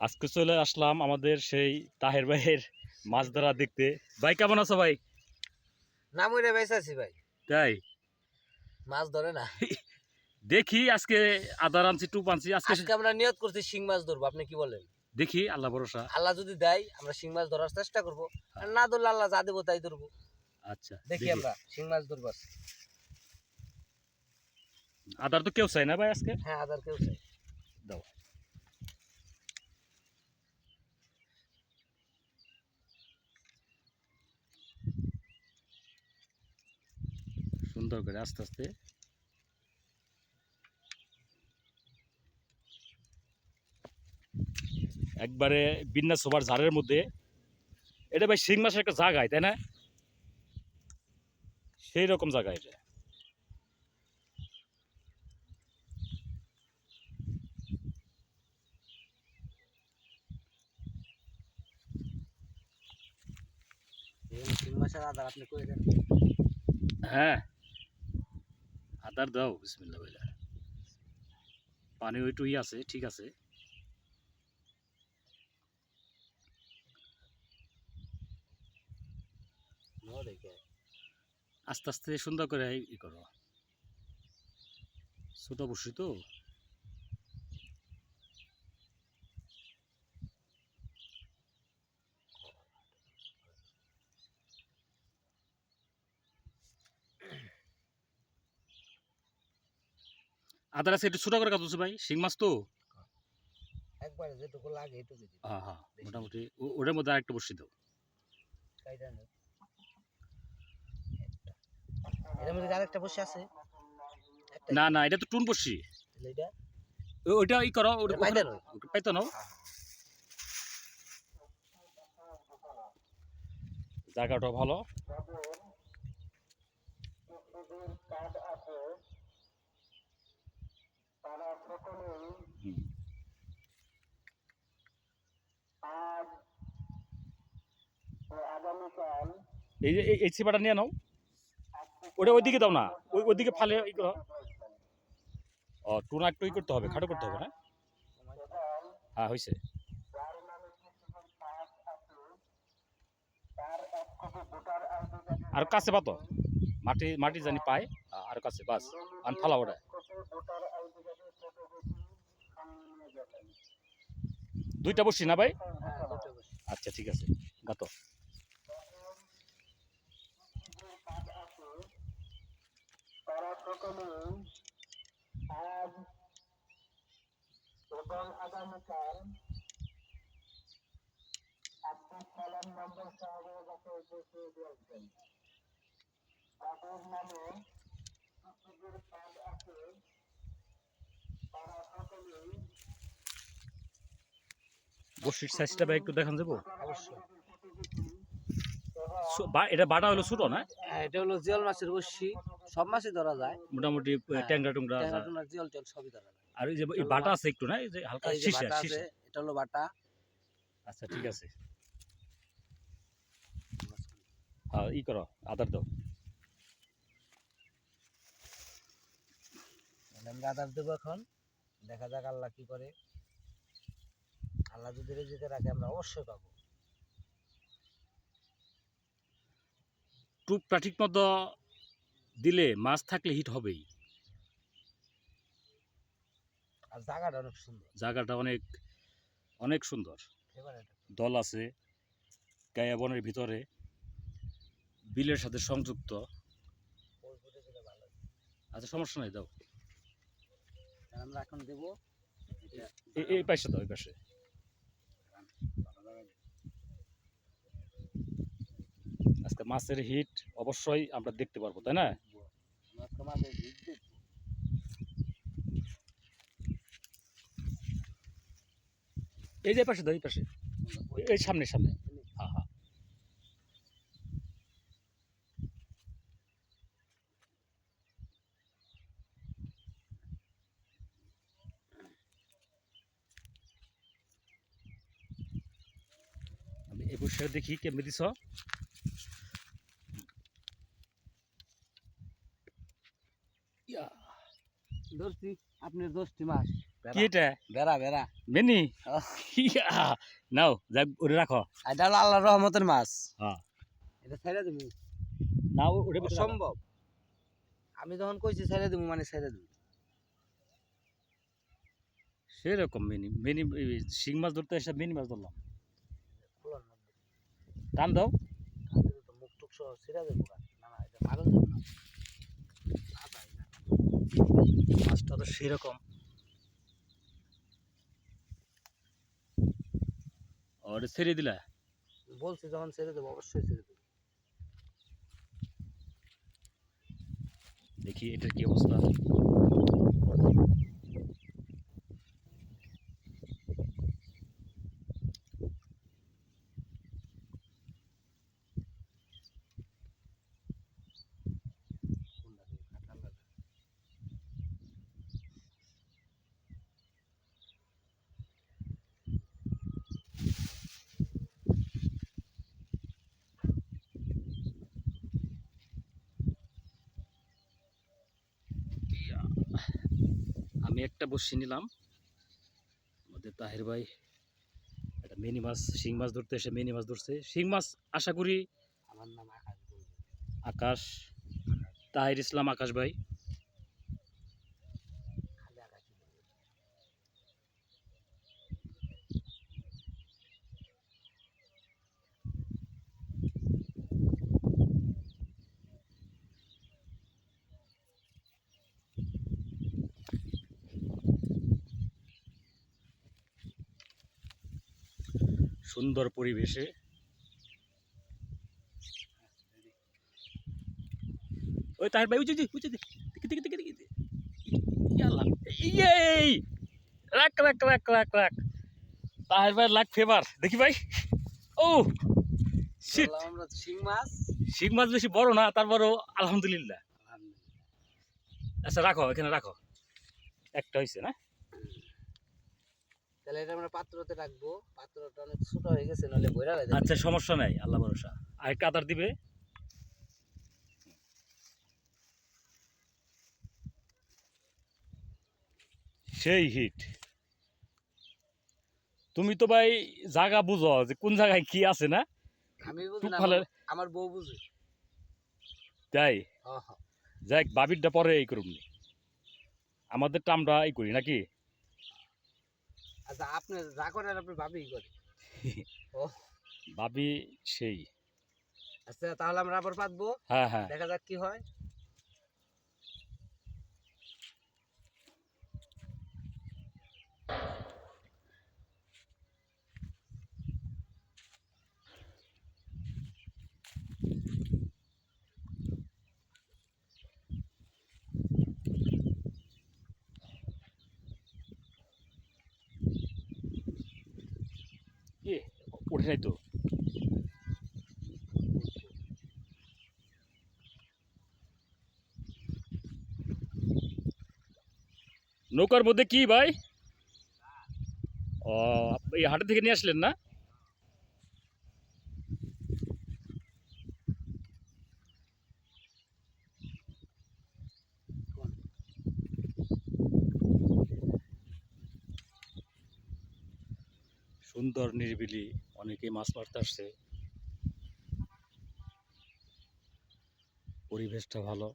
আজকে চলে আসলাম আমাদের সেই তাহের ভাইয়ের মাছ ধরা দেখতে। ভাই কেমন আছো ভাই? না মইরা বেঁচে ভাই। তাই মাছ ধরে না। দেখি আজকে আদার আনছি, টুপ আনছি। আজকে আমরা নিয়ত করছি শিং মাছ ধরবো, আপনি কি বলেন? দেখি, আল্লাহ ভরসা। আল্লাহ যদি দেয় আমরা শিং মাছ ধরার চেষ্টা করবো, আর না ধরলে আল্লাহ যা দেবো তাই ধরবো। আচ্ছা দেখি আমরা শিং মাছ ধরবো। আদার তো কেউ চাই না ভাই আজকে। হ্যাঁ, আদার কেউ চাই। দাও। সুন্দর করে আস্তে আস্তে। একবারে বিন্যাস সবার ঝাড়ের মধ্যে। এটা ভাই শিং মাছের একটা জায়গায়, তাই না? সেই রকম জায়গায় এটা। শিং মাছের আদার আপনি করে দেন। হ্যাঁ, আদার দাও, বিসমিল্লাহ বলে। পানি ওইটুই আছে, ঠিক আছে। আস্তে আস্তে সুন্দর করে ই করো। ছোট বসি তো। আদার আছে একটু ছোট করে কাটছে ভাই, শিং মাছ তো। একবারে যেটুকু লাগে এটুকু দিবি। হ্যাঁ হ্যাঁ, মোটামুটি ওটার মধ্যে আরেকটা বসি দাও। কাইটা নেই। এর মধ্যে আরেকটা বসে আছে। না না, এটা তো টুন বসি। তাহলে এটা ওইটা ই করো, পাইতো না। জায়গাটা ভালো। এই যে এই ছিপাটা নিয়ে নাও। ওটা ওইদিকে দাও না, ওইদিকে ফালে ই করো। ও, টুনা একটু ই করতে হবে, খাটো করতে হবে না? হ্যাঁ, হয়েছে। আর কাছে পাতো, মাটি মাটি জানি পায়। আর কাছে বাস আন ফালা ওটা। দুইটা বসি না ভাই? আচ্ছা ঠিক আছে, গাতো। বসির সাইজটা ভাই একটু দেখান যাবো? অবশ্যই। এটা বাটা হলো ছোট না? এটা হলো জিওল মাছের বসি, সব মাছই ধরা যায় মোটামুটি ট্যাংরা টুংরা। জিওল টেল সবই ধরা যায়। আর এই যে এই বাটা আছে একটু না, এই যে হালকা শীষা শীষা। এটা হলো বাটা। আচ্ছা ঠিক আছে। হ্যাঁ, ই করো, আদার দাও। আমরা আদার দেবো এখন, দেখা যাক আল্লাহ কি করে। আল্লাহ যদি রেজেকে রাখে আমরা অবশ্যই পাবো। টুপটা ঠিক মতো দিলে মাছ থাকলে হিট হবেই। আর জায়গাটা অনেক সুন্দর। জায়গাটা অনেক অনেক সুন্দর। দল আছে গায়া বনের ভিতরে, বিলের সাথে সংযুক্ত। আচ্ছা সমস্যা নাই, দাও। আমরা এখন দেবো এই পাশে দাও, এই পাশে। আজকে মাছের হিট অবশ্যই আমরা দেখতে পারবো, তাই না? এই যে পাশে দাও, এই পাশে, এই সামনে সামনে। হ্যাঁ হ্যাঁ। আমি এই বসে দেখি কেমনি দিছ। ধরছি, আপনি এটা 10টি মাছ। কি এটা বেড়া বেড়া। মেনি আহ। ইয়া, নাও যাক ওরে রাখো। এটা হলো আল্লাহর রহমতের মাছ। হ্যাঁ এটা ছেড়ে দেবো নাও ওটা ভিতরে রাখো। অসম্ভব। আমি যখন কইছি ছেড়ে দেবো মানে ছেড়ে দেবো। সেরকম মিনি মিনি শিং মাছ ধরতে এসে মিনি মাছ ধরলাম। খোলার মধ্যে টান দাও। কাঁদলে তো মুখ টুক সহ ছিঁড়া দেবো গা। না না এটা মারণ যাবে না। না পাই না। মাছটা তো সেরকম। ওটা ছেড়ে দিলা। বলছি যখন ছেড়ে দেবো অবশ্যই ছেড়ে দেবো। দেখি এটার কি অবস্থা। ইয়া, আমি একটা বসি নিলাম। আমাদের তাহের ভাই একটা মিনি মাছ শিং মাছ ধরতে এসে মিনি মাছ ধরছে। শিং মাছ আশা করি আমার নাম আকাশ বলবে। আকাশ, তাহির ইসলাম আকাশ ভাই। খালি আকাশই বলবে। সুন্দর পরিবেশে ওই তাহের ভাই উঁচু উঁচু দেখি দেখি দেখি দেখি ইয়াল্লা এই রাখ রাখ রাখ রাখ রাখ তাহের ভাই লাখ ফেভার দেখি ভাই। ও শিট, ধরলাম আমরা শিং মাছ। শিং মাছ বেশি বড় না তারপরেও আলহামদুলিল্লাহ। আলহামদুলিল্লাহ। আচ্ছা রাখো এখানে রাখো। একটা হয়েছে না। তাহলে এটা আমরা পাত্রতে রাখবো। পাত্রটা অনেক ছোট হয়ে গেছে নাহলে বইরা লাগে। আচ্ছা সমস্যা নাই আল্লাহ ভরসা। আর কাতার দিবে। সেই হিট। তুমি তো ভাই জায়গা বুঝো যে কোন জায়গায় কি আছে না। আমি বুঝি টুক না, ফালে আমার বউ বুঝে। তাই হ্যাঁ হ্যাঁ। যাই বাবিরটা পরে এই করুন আমাদেরটা আমরা এই করি নাকি। আচ্ছা আপনি যা করেন আপনি ভাবিই করে। ও ভাবি সেই। আচ্ছা তাহলে আমরা আবার পাতবো। হ্যাঁ হ্যাঁ দেখা যাক কি হয়। কি উঠে নাই তো। নৌকার মধ্যে কি ভাই? ও এই হাটে থেকে নিয়ে আসলেন না? সুন্দর নিরিবিলি, অনেকেই মাছ মারতে আসছে, পরিবেশটা ভালো।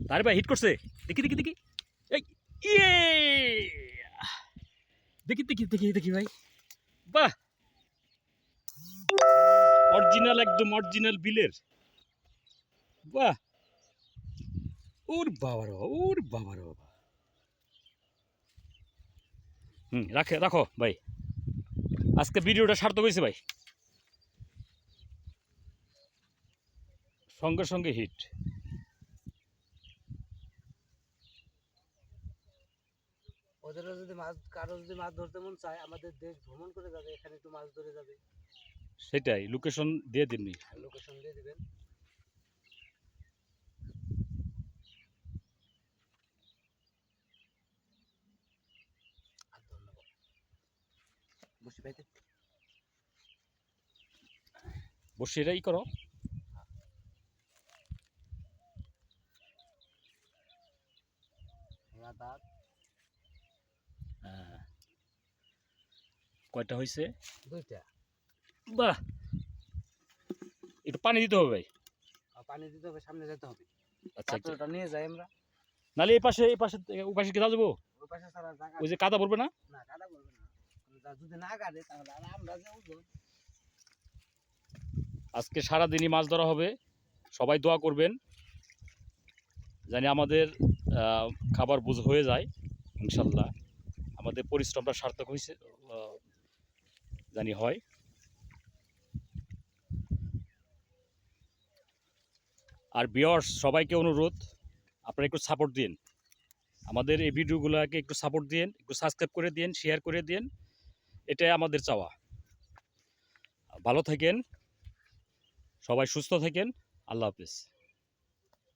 তার ভাই হিট করছে, দেখি দেখি দেখি। এই ইয়ে, দেখি দেখি দেখি দেখি ভাই, বাহ, অরিজিনাল একদম অরিজিনাল বিলের, বাহ, ওর বাবার বাবা, ওর বাবার বাবা। রাখে রাখো ভাই, আজকে ভিডিওটা সার্থক হয়েছে ভাই, সঙ্গে সঙ্গে হিট। ওদেরও যদি মাছ, কারো যদি মাছ ধরতে মন চায় আমাদের দেশ ভ্রমণ করে যাবে, এখানে একটু মাছ ধরে যাবে। সেটাই লোকেশন দিয়ে দিননি। লোকেশন দিয়ে দিবেন। আর ধন্যবাদ। বসি পাইতে বসে এটাই করো। দাঁত হ্যাঁ। কয়টা হয়েছে? দুইটা। বাহ, একটু পানি দিতে হবে ভাই। আর পানি দিতে হবে, সামনে যেতে হবে। আচ্ছা আচ্ছা, পাত্রটা নিয়ে যাই আমরা। নাহলে এই পাশে ওই পাশে কি যাবো? ওই পাশে ছাড়া জায়গা ওই যে কাদা পড়বে না? না, কাদা করবে না। যদি না কাটে তাহলে আর আমরা যে ওজন। আজকে সারাদিনই মাছ ধরা হবে, সবাই দোয়া করবেন জানি আমাদের খাবার বুঝ হয়ে যায় ইনশাল্লাহ, আমাদের পরিশ্রমটা সার্থক হয়েছে জানি হয়। আর ভিউয়ার্স সবাইকে অনুরোধ, আপনারা একটু সাপোর্ট দিন, আমাদের এই ভিডিওগুলোকে একটু সাপোর্ট দিন, একটু সাবস্ক্রাইব করে দিন, শেয়ার করে দিন, এটাই আমাদের চাওয়া। ভালো থাকেন, সবাই সুস্থ থাকেন, আল্লাহ হাফেজ।